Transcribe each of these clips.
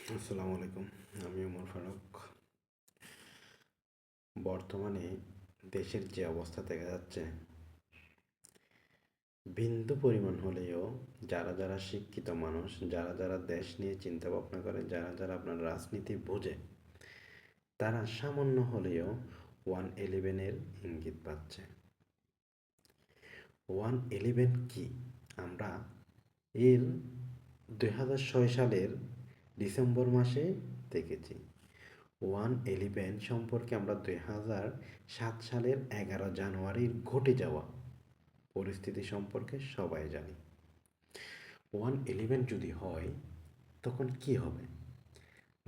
আসসালামু আলাইকুম। আমি ওমর ফারুক। বর্তমানে দেশের যে অবস্থা দেখা যাচ্ছে, বিন্দু পরিমাণ হলেও যারা শিক্ষিত মানুষ, যারা দেশ নিয়ে চিন্তা ভাবনা করে, যারা আপনার রাজনীতি বোঝে, তারা সামান্য হলেও 111-এর ইঙ্গিত পাচ্ছে। 111 কি? আমরা এর 2006 সালের ডিসেম্বর মাসে দেখেছি। 111 সম্পর্কে আমরা 2007 সালের 11 জানুয়ারির ঘটে যাওয়া পরিস্থিতি সম্পর্কে সবাই জানি। 111 যদি হয় তখন কি হবে?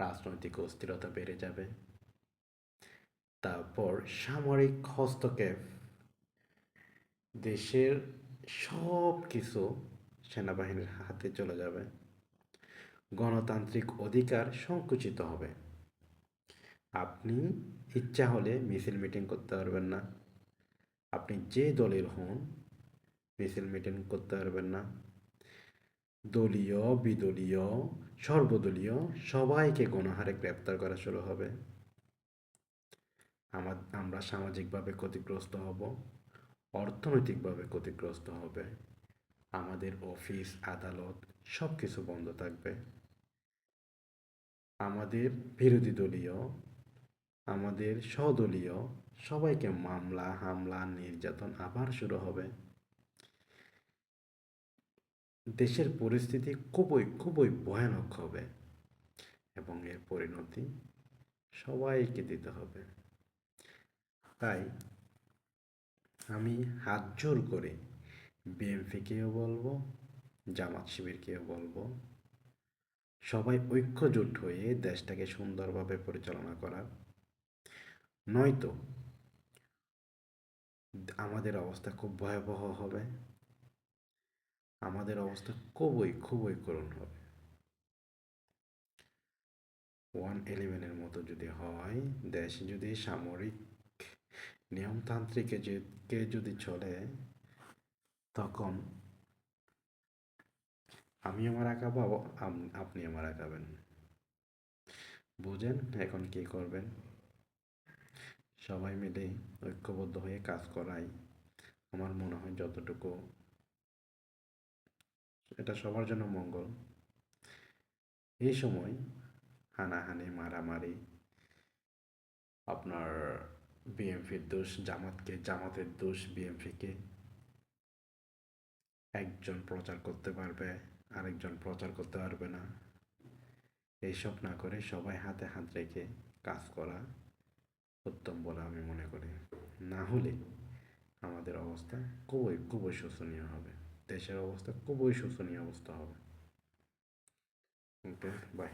রাজনৈতিক অস্থিরতা বেড়ে যাবে, তারপর সামরিক হস্তক্ষেপ, দেশের সব কিছু সেনাবাহিনীর হাতে চলে যাবে, গণতান্ত্রিক অধিকার সংকুচিত হবে। আপনি ইচ্ছা হলে মিছিল মিটিং করতে পারবেন না, আপনি যে দলের হন মিছিল মিটিং করতে পারবেন না। দলীয়, বিদলীয়, সর্বদলীয় সবাইকে গণহারে গ্রেপ্তার করা শুরু হবে। আমরা সামাজিকভাবে ক্ষতিগ্রস্ত হব, অর্থনৈতিকভাবে ক্ষতিগ্রস্ত হবে। আমাদের অফিস আদালত সব কিছু বন্ধ থাকবে। আমাদের বিরোধী দলীয়, আমাদের স্বদলীয় সবাইকে মামলা হামলা নির্যাতন আবার শুরু হবে। দেশের পরিস্থিতি খুবই ভয়ানক হবে এবং এর পরিণতি সবাইকে দিতে হবে। তাই আমি হাত জোর করে বিএনপিকেও বলবো, জামাত শিবিরকেও বলবো, সবাই ঐক্যজোট হয়ে দেশটাকে সুন্দরভাবে পরিচালনা করার। নয়তো আমাদের অবস্থা খুব ভয়াবহ হবে, আমাদের অবস্থা খুবই করুণ হবে। 111-এর মতো যদি হয়, দেশ যদি সামরিক নিয়মতান্ত্রিকে যদি চলে, তখন আমি আমার আঁকাবো, আপনি আমার আঁকাবেন। বুঝেন এখন কি করবেন? সবাই মিলে ঐক্যবদ্ধ হয়ে কাজ করাই আমার মনে হয় যতটুকু এটা সবার জন্য মঙ্গল। এই সময় হানাহানি মারামারি, আপনার বিএনপির দোষ জামাতকে, জামাতের দোষ বিএনপিকে, একজন প্রচার করতে পারবে আরেকজন প্রচার করতে পারবে না, এইসব না করে সবাই হাতে হাত রেখে কাজ করা উত্তম বলে আমি মনে করি। না হলে আমাদের অবস্থা খুবই শোচনীয় হবে, দেশের অবস্থা খুবই শোচনীয় অবস্থা হবে। ওকে, বাই।